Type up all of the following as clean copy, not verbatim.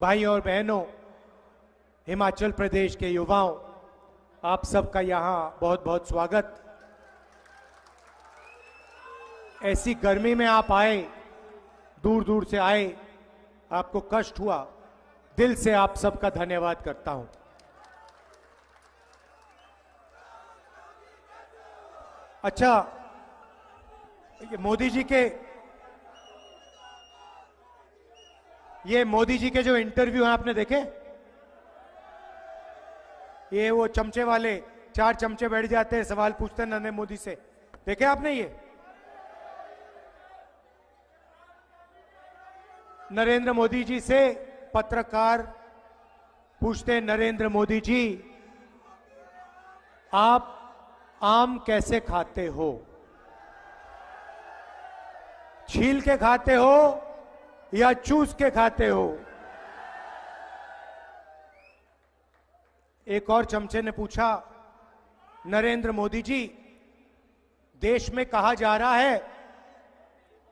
भाई और बहनों, हिमाचल प्रदेश के युवाओं, आप सबका यहां बहुत बहुत स्वागत। ऐसी गर्मी में आप आए, दूर दूर से आए, आपको कष्ट हुआ, दिल से आप सबका धन्यवाद करता हूं। अच्छा, ये मोदी जी के जो इंटरव्यू हैं आपने देखे? ये वो चमचे वाले 4 चमचे बैठ जाते हैं, सवाल पूछते हैं नरेंद्र मोदी से, देखे आपने? ये नरेंद्र मोदी जी से पत्रकार पूछते हैं, नरेंद्र मोदी जी आप आम कैसे खाते हो? छील के खाते हो या चूस के खाते हो? एक और चमचे ने पूछा, नरेंद्र मोदी जी देश में कहा जा रहा है,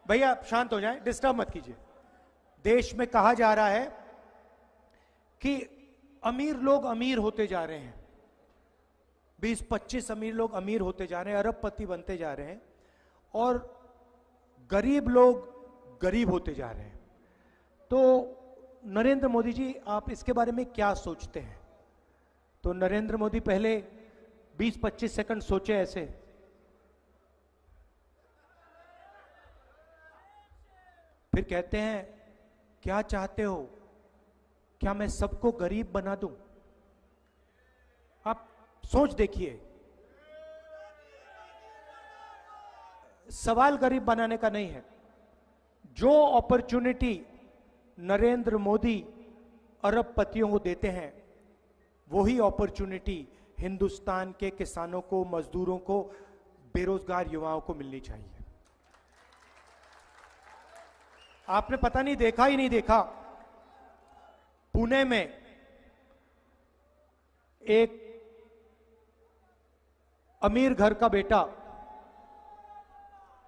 भैया शांत हो जाएं, डिस्टर्ब मत कीजिए। देश में कहा जा रहा है कि अमीर लोग अमीर होते जा रहे हैं, 20-25 अमीर लोग अमीर होते जा रहे हैं, अरबपति बनते जा रहे हैं, और गरीब लोग गरीब होते जा रहे हैं। तो नरेंद्र मोदी जी आप इसके बारे में क्या सोचते हैं? तो नरेंद्र मोदी पहले 20-25 सेकंड सोचे ऐसे, फिर कहते हैं क्या चाहते हो, क्या मैं सबको गरीब बना दूं? आप सोच देखिए, सवाल गरीब बनाने का नहीं है। जो अपॉर्चुनिटी नरेंद्र मोदी अरबपतियों को देते हैं, वही अपॉर्चुनिटी हिंदुस्तान के किसानों को, मजदूरों को, बेरोजगार युवाओं को मिलनी चाहिए। आपने पता नहीं देखा ही नहीं देखा, पुणे में एक अमीर घर का बेटा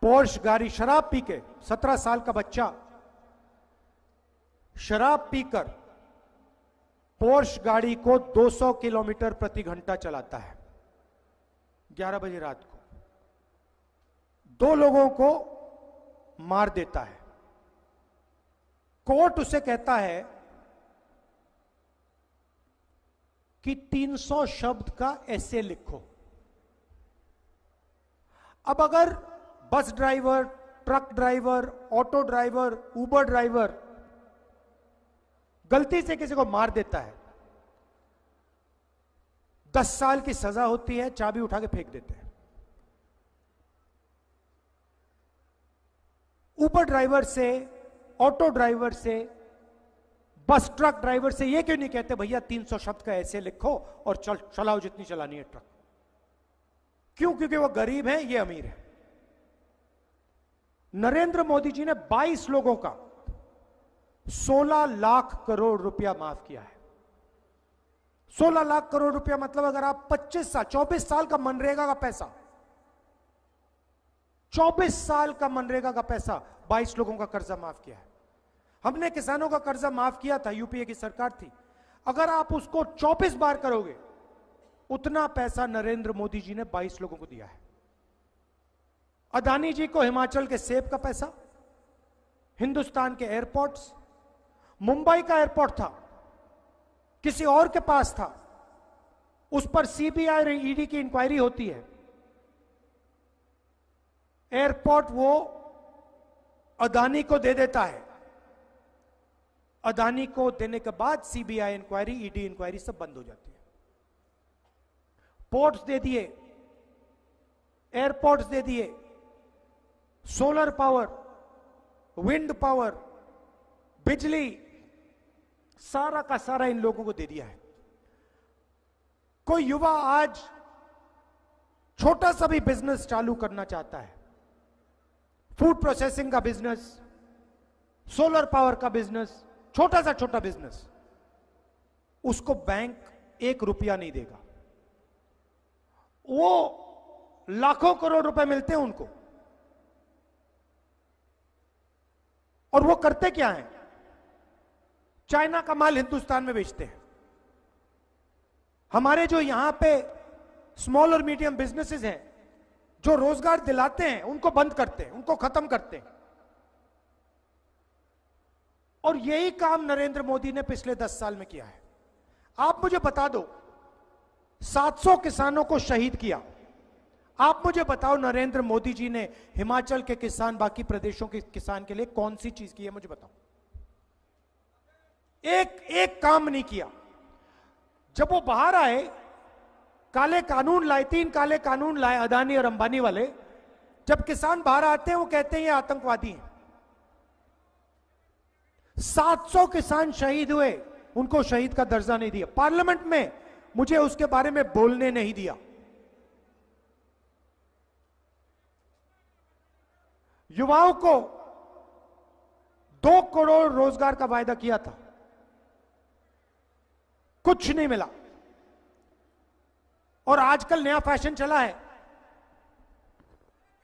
पोर्श गाड़ी, शराब पी के, 17 साल का बच्चा शराब पीकर पोर्श गाड़ी को 200 किलोमीटर प्रति घंटा चलाता है 11 बजे रात को, 2 लोगों को मार देता है। कोर्ट उसे कहता है कि 300 शब्द का एसे लिखो। अब अगर bus driver, truck driver, auto driver, Uber driver गलती से किसी को मार देता है, 10 साल की सजा होती है, चाबी उठा के फेंक देते हैं। उबर ड्राइवर से, ऑटो ड्राइवर से, बस ट्रक ड्राइवर से ये क्यों नहीं कहते भैया 300 शब्द का ऐसे लिखो और चलाओ जितनी चलानी है ट्रक? क्यों? क्योंकि वो गरीब है, ये अमीर है। नरेंद्र मोदी जी ने 22 लोगों का 16 लाख करोड़ रुपया माफ किया है। 16 लाख करोड़ रुपया मतलब अगर आप 24 साल का मनरेगा का पैसा, 24 साल का मनरेगा का पैसा, 22 लोगों का कर्जा माफ किया है। हमने किसानों का कर्जा माफ किया था, यूपीए की सरकार थी। अगर आप उसको 24 बार करोगे, उतना पैसा नरेंद्र मोदी जी ने 22 लोगों को दिया है। अदानी जी को हिमाचल के सेब का पैसा, हिंदुस्तान के एयरपोर्ट्स, मुंबई का एयरपोर्ट था, किसी और के पास था, उस पर सीबीआई और ईडी की इंक्वायरी होती है। एयरपोर्ट वो अदानी को दे देता है, अदानी को देने के बाद सीबीआई इंक्वायरी, ईडी इंक्वायरी सब बंद हो जाती है। पोर्ट्स दे दिए, एयरपोर्ट्स दे दिए, सोलर पावर, विंड पावर, बिजली, सारा का सारा इन लोगों को दे दिया है। कोई युवा आज छोटा सा भी बिजनेस चालू करना चाहता है, फूड प्रोसेसिंग का बिजनेस, सोलर पावर का बिजनेस, छोटा सा छोटा बिजनेस, उसको बैंक 1 रुपया नहीं देगा। वो लाखों करोड़ रुपए मिलते हैं उनको, और वो करते क्या है? चाइना का माल हिंदुस्तान में बेचते हैं। हमारे जो यहां पे स्मॉल और मीडियम बिजनेसेस हैं, जो रोजगार दिलाते हैं, उनको बंद करते हैं, उनको खत्म करते हैं। और यही काम नरेंद्र मोदी ने पिछले 10 साल में किया है। आप मुझे बता दो, 700 किसानों को शहीद किया। आप मुझे बताओ नरेंद्र मोदी जी ने हिमाचल के किसान, बाकी प्रदेशों के किसान के लिए कौन सी चीज की है, मुझे बताओ। एक काम नहीं किया। जब वो बाहर आए, काले कानून लाए, 3 काले कानून लाए अदानी और अंबानी वाले। जब किसान बाहर आते हैं वो कहते हैं ये आतंकवादी हैं। 700 किसान शहीद हुए, उनको शहीद का दर्जा नहीं दिया। पार्लियामेंट में मुझे उसके बारे में बोलने नहीं दिया। युवाओं को 2 करोड़ रोजगार का वायदा किया था, कुछ नहीं मिला। और आजकल नया फैशन चला है।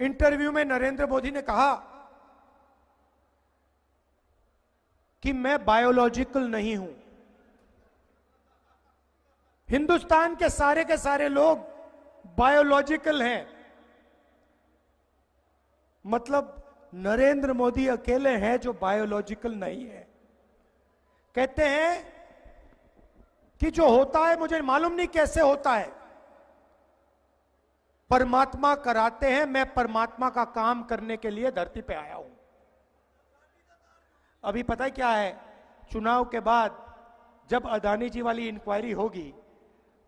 इंटरव्यू में नरेंद्र मोदी ने कहा कि मैं बायोलॉजिकल नहीं हूं। हिंदुस्तान के सारे लोग बायोलॉजिकल हैं। मतलब नरेंद्र मोदी अकेले हैं जो बायोलॉजिकल नहीं है। कहते हैं कि जो होता है मुझे मालूम नहीं कैसे होता है, परमात्मा कराते हैं, मैं परमात्मा का काम करने के लिए धरती पे आया हूं। अभी पता है क्या है, चुनाव के बाद जब अदानी जी वाली इंक्वायरी होगी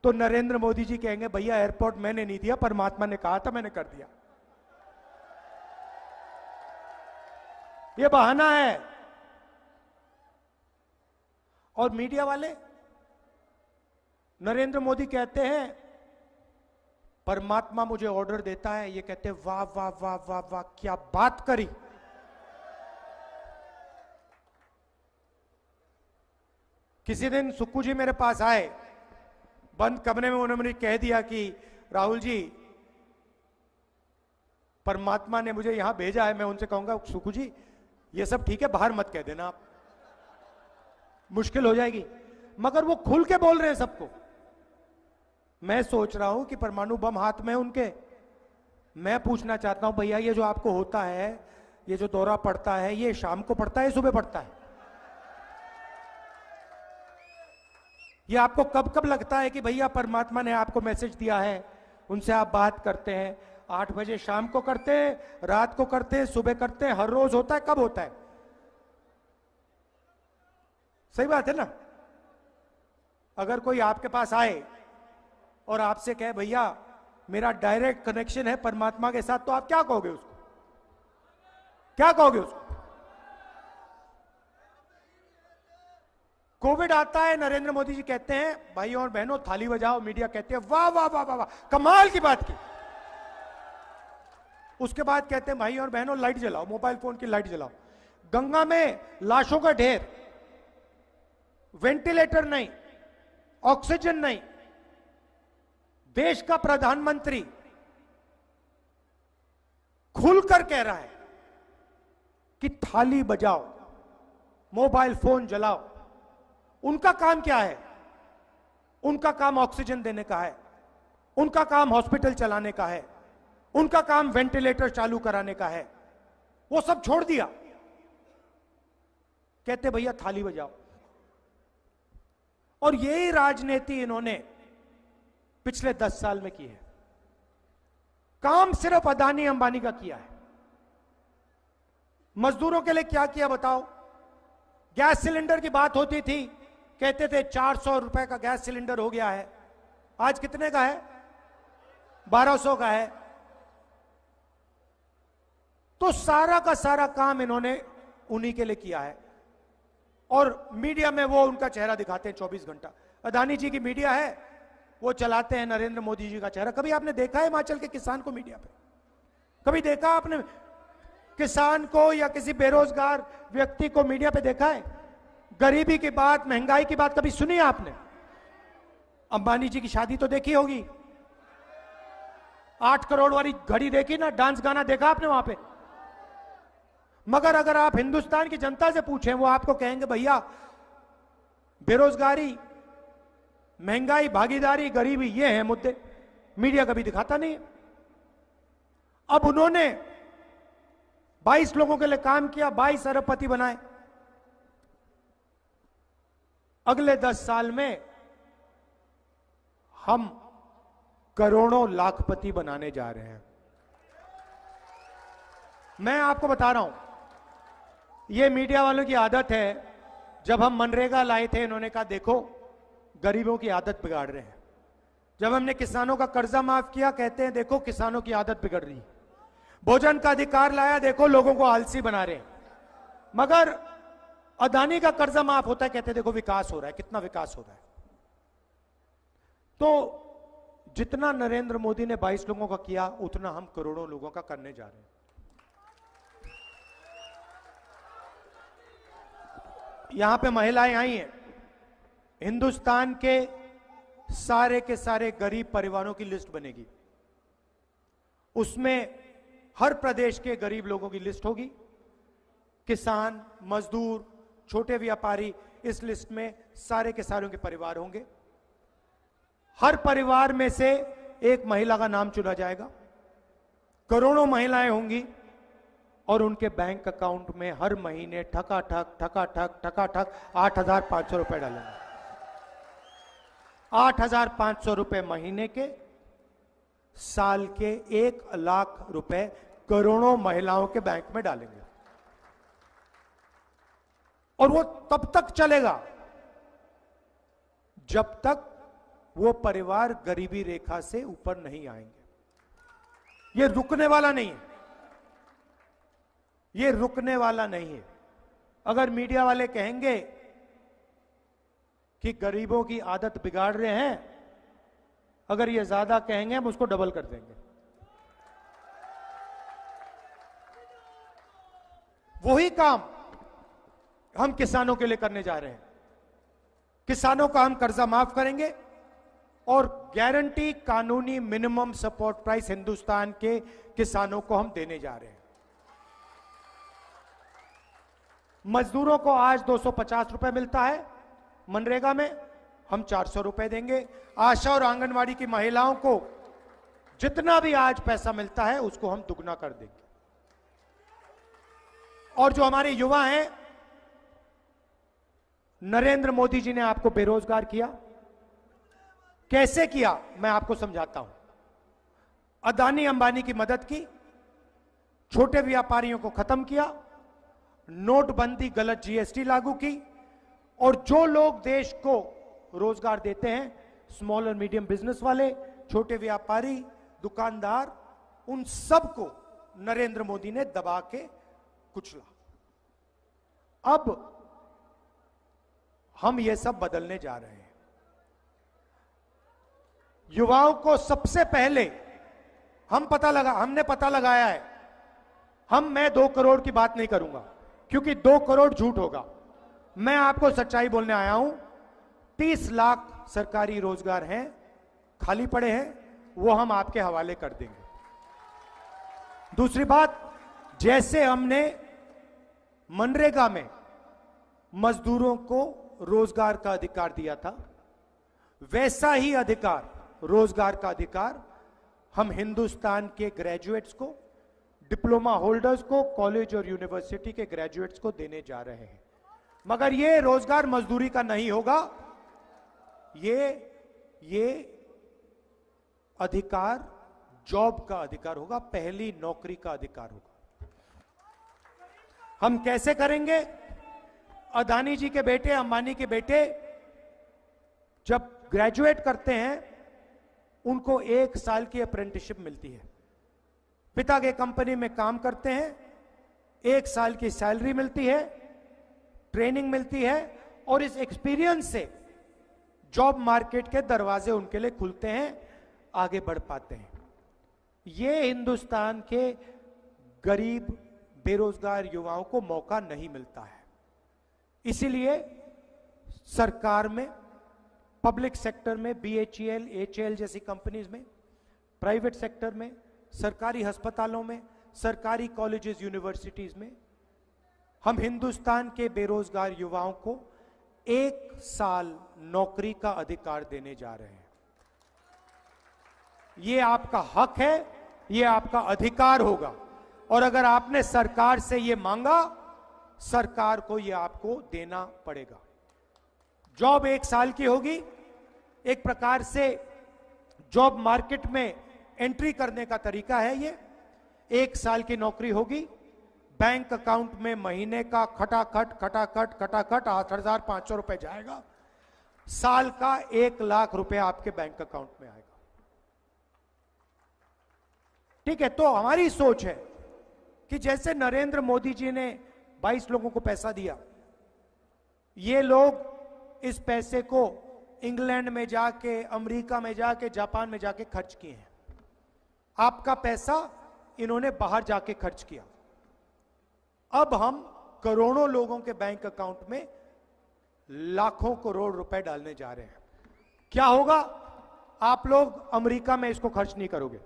तो नरेंद्र मोदी जी कहेंगे भैया एयरपोर्ट मैंने नहीं दिया, परमात्मा ने कहा था, मैंने कर दिया। ये बहाना है। और मीडिया वाले, नरेंद्र मोदी कहते हैं परमात्मा मुझे ऑर्डर देता है, ये कहते हैं वाह वाह वाह वाह वाह क्या बात करी। किसी दिन सुक्कू जी मेरे पास आए, बंद कमरे में उन्होंने मुझे कह दिया कि राहुल जी परमात्मा ने मुझे यहां भेजा है। मैं उनसे कहूंगा सुक्कू जी ये सब ठीक है, बाहर मत कह देना, आप मुश्किल हो जाएगी। मगर वो खुल के बोल रहे हैं सबको। मैं सोच रहा हूं कि परमाणु बम हाथ में है उनके। मैं पूछना चाहता हूं भैया ये जो आपको होता है, ये जो दौरा पड़ता है, ये शाम को पड़ता है, सुबह पड़ता है? ये आपको कब कब लगता है कि भैया परमात्मा ने आपको मैसेज दिया है, उनसे आप बात करते हैं? 8 बजे शाम को करते हैं, रात को करते हैं, सुबह करते हैं, हर रोज होता है? कब होता है? सही बात है ना? अगर कोई आपके पास आए और आपसे कहे भैया मेरा डायरेक्ट कनेक्शन है परमात्मा के साथ, तो आप क्या कहोगे उसको? क्या कहोगे उसको? कोविड आता है, नरेंद्र मोदी जी कहते हैं भाइयों और बहनों थाली बजाओ, मीडिया कहते हैं वाह वाह वाह वाह वाह कमाल की बात की। उसके बाद कहते हैं भाइयों और बहनों लाइट जलाओ, मोबाइल फोन की लाइट जलाओ। गंगा में लाशों का ढेर, वेंटिलेटर नहीं, ऑक्सीजन नहीं। देश का प्रधानमंत्री खुलकर कह रहा है कि थाली बजाओ, मोबाइल फोन जलाओ। उनका काम क्या है? उनका काम ऑक्सीजन देने का है, उनका काम हॉस्पिटल चलाने का है, उनका काम वेंटिलेटर चालू कराने का है। वो सब छोड़ दिया, कहते भैया थाली बजाओ। और यही राजनीति इन्होंने पिछले 10 साल में की है। काम सिर्फ अदानी अंबानी का किया है। मजदूरों के लिए क्या किया बताओ? गैस सिलेंडर की बात होती थी, कहते थे 400 रुपए का गैस सिलेंडर हो गया है। आज कितने का है? 1200 का है। तो सारा का सारा काम इन्होंने उन्हीं के लिए किया है। और मीडिया में वो उनका चेहरा दिखाते हैं 24 घंटा। अदानी जी की मीडिया है, वो चलाते हैं नरेंद्र मोदी जी का चेहरा। कभी आपने देखा है हिमाचल के किसान को मीडिया पे? कभी देखा आपने किसान को या किसी बेरोजगार व्यक्ति को मीडिया पे देखा है? गरीबी की बात, महंगाई की बात कभी सुनी है आपने? अंबानी जी की शादी तो देखी होगी, 8 करोड़ वाली घड़ी देखी ना, डांस गाना देखा आपने वहां पे? मगर अगर आप हिंदुस्तान की जनता से पूछें, वो आपको कहेंगे भैया बेरोजगारी, महंगाई, भागीदारी, गरीबी, ये हैं मुद्दे। मीडिया कभी दिखाता नहीं है। अब उन्होंने 22 लोगों के लिए काम किया, 22 अरबपति बनाए। अगले 10 साल में हम करोड़ों लाखपति बनाने जा रहे हैं। मैं आपको बता रहा हूं, यह मीडिया वालों की आदत है। जब हम मनरेगा लाए थे, इन्होंने कहा देखो गरीबों की आदत बिगाड़ रहे हैं। जब हमने किसानों का कर्जा माफ किया, कहते हैं देखो किसानों की आदत बिगड़ रही है। भोजन का अधिकार लाया, देखो लोगों को आलसी बना रहे हैं। मगर अदानी का कर्जा माफ होता है, कहते हैं देखो विकास हो रहा है, कितना विकास हो रहा है। तो जितना नरेंद्र मोदी ने 22 लोगों का किया, उतना हम करोड़ों लोगों का करने जा रहे हैं। यहां पे महिलाएं आई हैं। हिंदुस्तान के सारे गरीब परिवारों की लिस्ट बनेगी। उसमें हर प्रदेश के गरीब लोगों की लिस्ट होगी। किसान, मजदूर, छोटे व्यापारी, इस लिस्ट में सारे के सारों के परिवार होंगे। हर परिवार में से एक महिला का नाम चुना जाएगा। करोड़ों महिलाएं होंगी और उनके बैंक अकाउंट में हर महीने ठका ठक 8,500 रुपए डालेंगे। 8,500 रुपए महीने के, साल के 1 लाख रुपए करोड़ों महिलाओं के बैंक में डालेंगे। और वो तब तक चलेगा जब तक वो परिवार गरीबी रेखा से ऊपर नहीं आएंगे। ये रुकने वाला नहीं है, ये रुकने वाला नहीं है। अगर मीडिया वाले कहेंगे कि गरीबों की आदत बिगाड़ रहे हैं, अगर ये ज्यादा कहेंगे हम उसको डबल कर देंगे। वही काम हम किसानों के लिए करने जा रहे हैं। किसानों का हम कर्जा माफ करेंगे और गारंटी कानूनी मिनिमम सपोर्ट प्राइस हिंदुस्तान के किसानों को हम देने जा रहे हैं। मजदूरों को आज 250 रुपए मिलता है मनरेगा में, हम 400 रुपए देंगे। आशा और आंगनवाड़ी की महिलाओं को जितना भी आज पैसा मिलता है उसको हम दुगना कर देंगे। और जो हमारे युवा हैं, नरेंद्र मोदी जी ने आपको बेरोजगार किया। कैसे किया मैं आपको समझाता हूं। अदानी अंबानी की मदद की, छोटे व्यापारियों को खत्म किया, नोटबंदी गलत जीएसटी लागू की, और जो लोग देश को रोजगार देते हैं, स्मॉल और मीडियम बिजनेस वाले, छोटे व्यापारी, दुकानदार, उन सबको नरेंद्र मोदी ने दबा के कुचला। अब हम ये सब बदलने जा रहे हैं। युवाओं को सबसे पहले हमने पता लगाया है। मैं 2 करोड़ की बात नहीं करूंगा क्योंकि 2 करोड़ झूठ होगा। मैं आपको सच्चाई बोलने आया हूं। 30 लाख सरकारी रोजगार हैं, खाली पड़े हैं, वो हम आपके हवाले कर देंगे। दूसरी बात, जैसे हमने मनरेगा में मजदूरों को रोजगार का अधिकार दिया था, वैसा ही अधिकार, रोजगार का अधिकार हम हिंदुस्तान के ग्रेजुएट्स को, डिप्लोमा होल्डर्स को, कॉलेज और यूनिवर्सिटी के ग्रेजुएट्स को देने जा रहे हैं। मगर ये रोजगार मजदूरी का नहीं होगा, ये अधिकार जॉब का अधिकार होगा, पहली नौकरी का अधिकार होगा। हम कैसे करेंगे? अदानी जी के बेटे, अंबानी के बेटे जब ग्रेजुएट करते हैं, उनको 1 साल की अप्रेंटिसशिप मिलती है। पिता के कंपनी में काम करते हैं, 1 साल की सैलरी मिलती है, ट्रेनिंग मिलती है, और इस एक्सपीरियंस से जॉब मार्केट के दरवाजे उनके लिए खुलते हैं, आगे बढ़ पाते हैं। ये हिंदुस्तान के गरीब बेरोजगार युवाओं को मौका नहीं मिलता है। इसीलिए सरकार में, पब्लिक सेक्टर में, BHEL, HAL जैसी कंपनीज में, प्राइवेट सेक्टर में, सरकारी अस्पतालों में, सरकारी कॉलेजेस, यूनिवर्सिटीज में हम हिंदुस्तान के बेरोजगार युवाओं को 1 साल नौकरी का अधिकार देने जा रहे हैं। ये आपका हक है, ये आपका अधिकार होगा, और अगर आपने सरकार से ये मांगा, सरकार को ये आपको देना पड़ेगा। जॉब 1 साल की होगी, एक प्रकार से जॉब मार्केट में एंट्री करने का तरीका है ये। 1 साल की नौकरी होगी, बैंक अकाउंट में महीने का खटाखट 8,500 रुपए जाएगा, साल का 1 लाख रुपए आपके बैंक अकाउंट में आएगा। ठीक है, तो हमारी सोच है कि जैसे नरेंद्र मोदी जी ने 22 लोगों को पैसा दिया, ये लोग इस पैसे को इंग्लैंड में जाके, अमेरिका में जाके, जापान में जाके खर्च किए हैं। आपका पैसा इन्होंने बाहर जाके खर्च किया। अब हम करोड़ों लोगों के बैंक अकाउंट में लाखों करोड़ रुपए डालने जा रहे हैं। क्या होगा? आप लोग अमेरिका में इसको खर्च नहीं करोगे,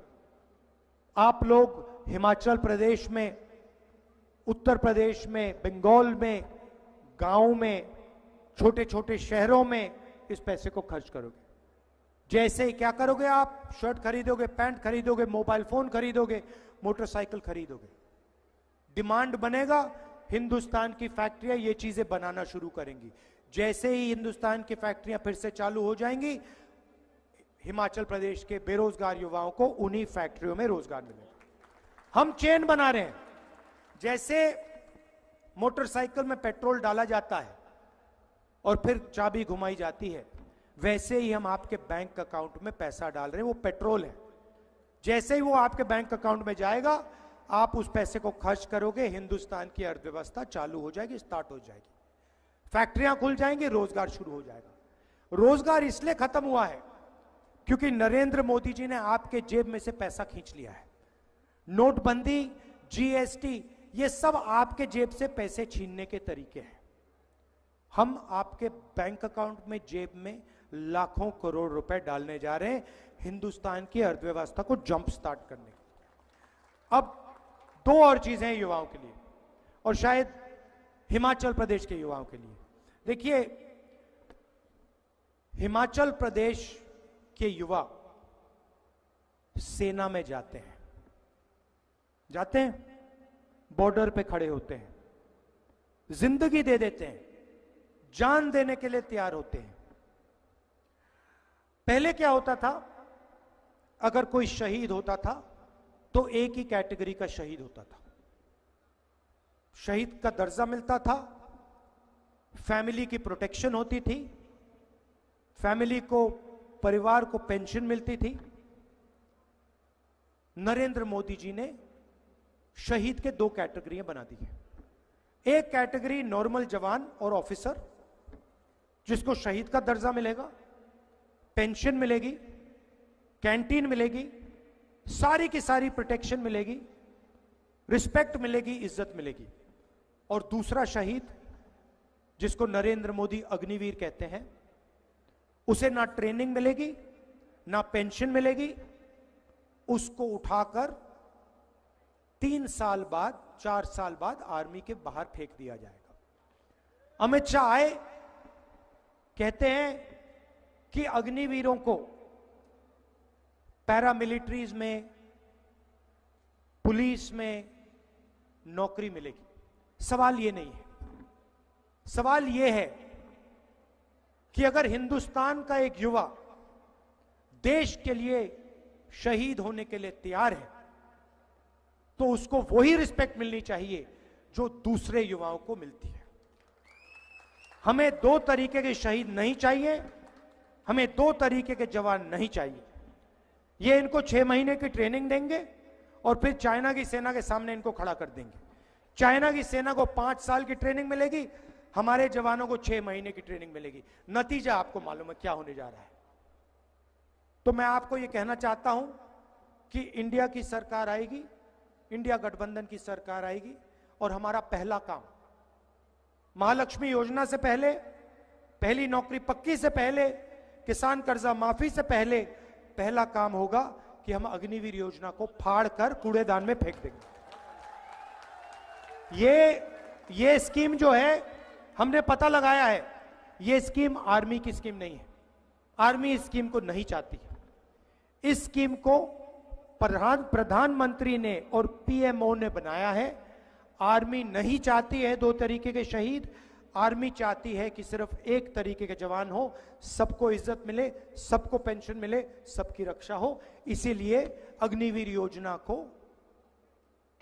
आप लोग हिमाचल प्रदेश में, उत्तर प्रदेश में, बंगाल में, गांव में, छोटे छोटे शहरों में इस पैसे को खर्च करोगे। जैसे क्या करोगे? आप शर्ट खरीदोगे, पैंट खरीदोगे, मोबाइल फोन खरीदोगे, मोटरसाइकिल खरीदोगे। डिमांड बनेगा, हिंदुस्तान की फैक्ट्रियां ये चीजें बनाना शुरू करेंगी। जैसे ही हिंदुस्तान की फैक्ट्रियां फिर से चालू हो जाएंगी, हिमाचल प्रदेश के बेरोजगार युवाओं को उन्हीं फैक्ट्रियों में रोजगार मिलेगा। हम चेन बना रहे हैं। जैसे मोटरसाइकिल में पेट्रोल डाला जाता है और फिर चाबी घुमाई जाती है, वैसे ही हम आपके बैंक अकाउंट में पैसा डाल रहे हैं। वो पेट्रोल है, जैसे ही वो आपके बैंक अकाउंट में जाएगा, आप उस पैसे को खर्च करोगे, हिंदुस्तान की अर्थव्यवस्था चालू हो जाएगी, स्टार्ट हो जाएगी, फैक्ट्रियां खुल जाएंगी, रोजगार शुरू हो जाएगा। रोजगार इसलिए खत्म हुआ है क्योंकि नरेंद्र मोदी जी ने आपके जेब में से पैसा खींच लिया है। नोटबंदी, जीएसटी, ये सब आपके जेब से पैसे छीनने के तरीके हैं। हम आपके बैंक अकाउंट में, जेब में लाखों करोड़ रुपए डालने जा रहे हैं हिंदुस्तान की अर्थव्यवस्था को जंप स्टार्ट करने। अब 2 और चीजें हैं युवाओं के लिए, और शायद हिमाचल प्रदेश के युवाओं के लिए। देखिए, हिमाचल प्रदेश के युवा सेना में जाते हैं, बॉर्डर पे खड़े होते हैं, जिंदगी दे देते हैं, जान देने के लिए तैयार होते हैं। पहले क्या होता था? अगर कोई शहीद होता था तो एक ही कैटेगरी का शहीद होता था, शहीद का दर्जा मिलता था, फैमिली की प्रोटेक्शन होती थी, फैमिली को, परिवार को पेंशन मिलती थी। नरेंद्र मोदी जी ने शहीद के 2 कैटेगरियां बना दी है। एक कैटेगरी नॉर्मल जवान और ऑफिसर, जिसको शहीद का दर्जा मिलेगा, पेंशन मिलेगी, कैंटीन मिलेगी, सारी की सारी प्रोटेक्शन मिलेगी, रिस्पेक्ट मिलेगी, इज्जत मिलेगी। और दूसरा शहीद, जिसको नरेंद्र मोदी अग्निवीर कहते हैं, उसे ना ट्रेनिंग मिलेगी, ना पेंशन मिलेगी, उसको उठाकर 3 साल बाद, 4 साल बाद आर्मी के बाहर फेंक दिया जाएगा। अमित शाह आए, कहते हैं कि अग्निवीरों को पैरामिलिट्रीज में, पुलिस में नौकरी मिलेगी। सवाल ये नहीं है, सवाल ये है कि अगर हिंदुस्तान का एक युवा देश के लिए शहीद होने के लिए तैयार है, तो उसको वही रिस्पेक्ट मिलनी चाहिए जो दूसरे युवाओं को मिलती है। हमें 2 तरीके के शहीद नहीं चाहिए, हमें 2 तरीके के जवान नहीं चाहिए। ये इनको 6 महीने की ट्रेनिंग देंगे और फिर चाइना की सेना के सामने इनको खड़ा कर देंगे। चाइना की सेना को 5 साल की ट्रेनिंग मिलेगी, हमारे जवानों को 6 महीने की ट्रेनिंग मिलेगी। नतीजा आपको मालूम है क्या होने जा रहा है। तो मैं आपको यह कहना चाहता हूं कि इंडिया की सरकार आएगी, इंडिया गठबंधन की सरकार आएगी, और हमारा पहला काम, महालक्ष्मी योजना से पहले, पहली नौकरी पक्की से पहले, किसान कर्जा माफी से पहले, पहला काम होगा कि हम अग्निवीर योजना को फाड़ कर कूड़ेदान में फेंक देंगे। ये स्कीम जो है, हमने पता लगाया है ये स्कीम आर्मी की स्कीम नहीं है। आर्मी इस स्कीम को नहीं चाहती है। इस स्कीम को प्रधानमंत्री ने और पीएमओ ने बनाया है। आर्मी नहीं चाहती है 2 तरीके के शहीद। आर्मी चाहती है कि सिर्फ 1 तरीके के जवान हो, सबको इज्जत मिले, सबको पेंशन मिले, सबकी रक्षा हो। इसीलिए अग्निवीर योजना को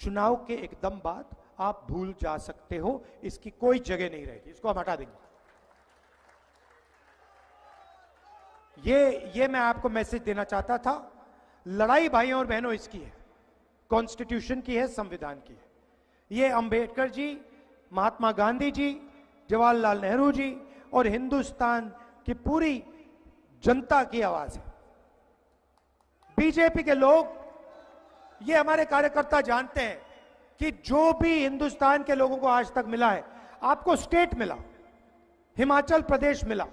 चुनाव के एकदम बाद आप भूल जा सकते हो। इसकी कोई जगह नहीं रहेगी, इसको हम हटा देंगे। ये मैं आपको मैसेज देना चाहता था। लड़ाई भाइयों और बहनों इसकी है, कॉन्स्टिट्यूशन की है, संविधान की है। ये अंबेडकर जी, महात्मा गांधी जी, जवाहरलाल नेहरू जी और हिंदुस्तान की पूरी जनता की आवाज है। बीजेपी के लोग, ये हमारे कार्यकर्ता जानते हैं कि जो भी हिंदुस्तान के लोगों को आज तक मिला है, आपको स्टेट मिला, हिमाचल प्रदेश मिला।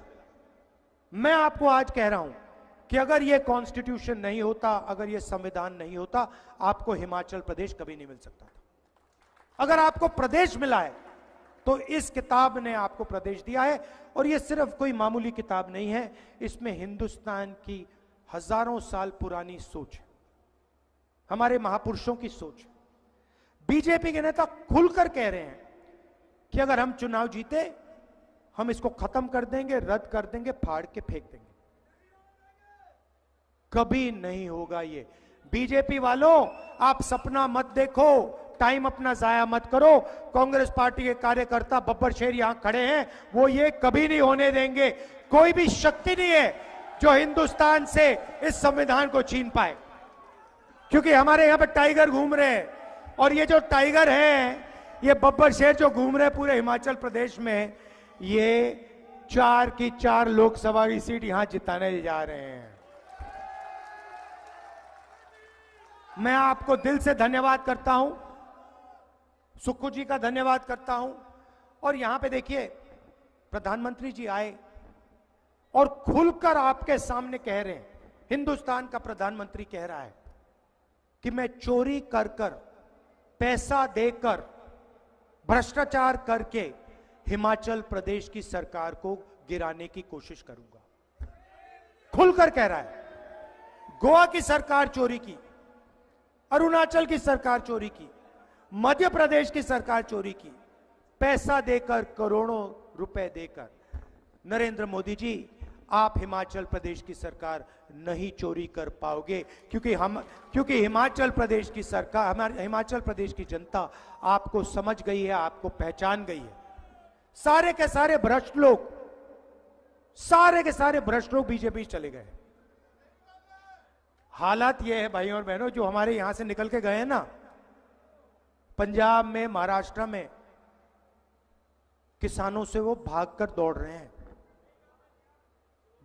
मैं आपको आज कह रहा हूं कि अगर यह कॉन्स्टिट्यूशन नहीं होता, अगर यह संविधान नहीं होता, आपको हिमाचल प्रदेश कभी नहीं मिल सकता था। अगर आपको प्रदेश मिला है तो इस किताब ने आपको प्रदेश दिया है। और यह सिर्फ कोई मामूली किताब नहीं है, इसमें हिंदुस्तान की हजारों साल पुरानी सोच है, हमारे महापुरुषों की सोच। बीजेपी के नेता खुलकर कह रहे हैं कि अगर हम चुनाव जीते, हम इसको खत्म कर देंगे, रद्द कर देंगे, फाड़ के फेंक देंगे। कभी नहीं होगा ये। बीजेपी वालों, आप सपना मत देखो, टाइम अपना जाया मत करो। कांग्रेस पार्टी के कार्यकर्ता बब्बर शेर यहां खड़े हैं, वो ये कभी नहीं होने देंगे। कोई भी शक्ति नहीं है जो हिंदुस्तान से इस संविधान को छीन पाए, क्योंकि हमारे यहां पर टाइगर घूम रहे हैं। और ये जो टाइगर हैं, ये बब्बर शेर जो घूम रहे हैं पूरे हिमाचल प्रदेश में, ये 4 की 4 लोकसभा की सीट यहां जिताने जा रहे हैं। मैं आपको दिल से धन्यवाद करता हूं, सुक्खू जी का धन्यवाद करता हूं। और यहां पे देखिए, प्रधानमंत्री जी आए और खुलकर आपके सामने कह रहे हैं, हिंदुस्तान का प्रधानमंत्री कह रहा है कि मैं चोरी कर कर, पैसा देकर, भ्रष्टाचार करके हिमाचल प्रदेश की सरकार को गिराने की कोशिश करूंगा। खुलकर कह रहा है। गोवा की सरकार चोरी की, अरुणाचल की सरकार चोरी की, मध्य प्रदेश की सरकार चोरी की, पैसा देकर, करोड़ों रुपए देकर। नरेंद्र मोदी जी, आप हिमाचल प्रदेश की सरकार नहीं चोरी कर पाओगे, क्योंकि हिमाचल प्रदेश की सरकार, हमारे हिमाचल प्रदेश की जनता आपको समझ गई है, आपको पहचान गई है। सारे के सारे भ्रष्ट लोग, सारे के सारे भ्रष्ट लोग बीजेपी चले गए। हालात ये है भाइयों और बहनों, जो हमारे यहां से निकल के गए हैं ना, पंजाब में, महाराष्ट्र में, किसानों से वो भागकर दौड़ रहे हैं,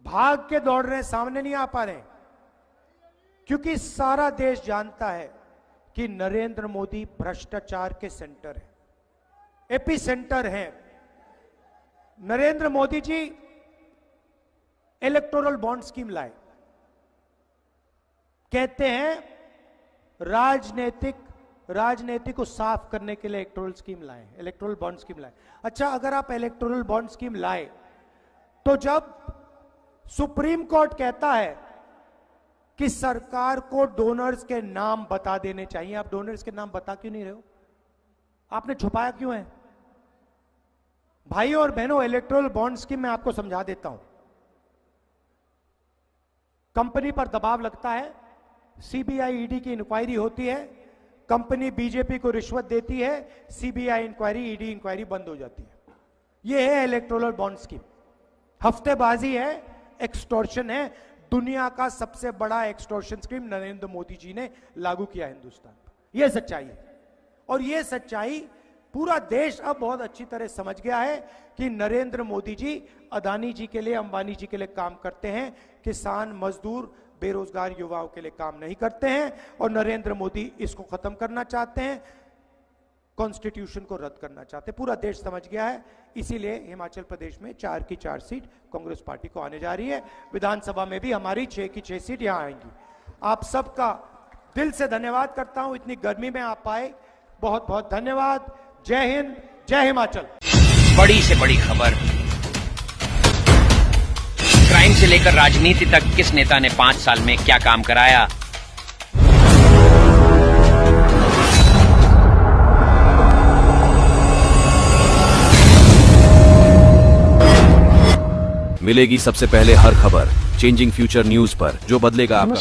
भाग के दौड़ रहे हैं, सामने नहीं आ पा रहे हैं। क्योंकि सारा देश जानता है कि नरेंद्र मोदी भ्रष्टाचार के सेंटर है, एपी सेंटर है। Narendra Modi ji electoral bond scheme लाए, कहते हैं राजनीति को साफ करने के लिए इलेक्टोरल स्कीम लाए, इलेक्टोरल बॉन्ड स्कीम लाए। अच्छा, अगर आप इलेक्टोरल बॉन्ड स्कीम लाए, तो जब सुप्रीम कोर्ट कहता है कि सरकार को डोनर्स के नाम बता देने चाहिए, आप डोनर्स के नाम बता क्यों नहीं रहे हो? आपने छुपाया क्यों है? भाइयों और बहनों, इलेक्टोरल बॉन्ड स्कीम मैं आपको समझा देता हूं। कंपनी पर दबाव लगता है, सीबीआई ईडी की इंक्वायरी होती है, कंपनी बीजेपी को रिश्वत देती है, सीबीआई इंक्वायरी, ईडी इंक्वायरी बंद हो जाती है। यह है इलेक्टोरल बॉन्ड स्कीम। हफ्तेबाजी है, एक्सटॉर्शन है। दुनिया का सबसे बड़ा एक्सटॉर्शन स्कीम नरेंद्र मोदी जी ने लागू किया हिंदुस्तान पर। यह सच्चाई है, और यह सच्चाई पूरा देश अब बहुत अच्छी तरह समझ गया है कि नरेंद्र मोदी जी अदानी जी के लिए, अंबानी जी के लिए काम करते हैं, किसान, मजदूर, बेरोजगार युवाओं के लिए काम नहीं करते हैं। और नरेंद्र मोदी इसको खत्म करना चाहते हैं, कॉन्स्टिट्यूशन को रद्द करना चाहते हैं। पूरा देश समझ गया है। इसीलिए हिमाचल प्रदेश में 4 की 4 सीट कांग्रेस पार्टी को आने जा रही है। विधानसभा में भी हमारी 6 की 6 सीट यहां आएंगी। आप सबका दिल से धन्यवाद करता हूं, इतनी गर्मी में आप आए, बहुत बहुत धन्यवाद। जय हिंद, जय हिमाचल। बड़ी से बड़ी खबर क्राइम से लेकर राजनीति तक किस नेता ने 5 साल में क्या काम कराया। मिलेगी सबसे पहले हर खबर चेंजिंग फ्यूचर न्यूज पर, जो बदलेगा आपका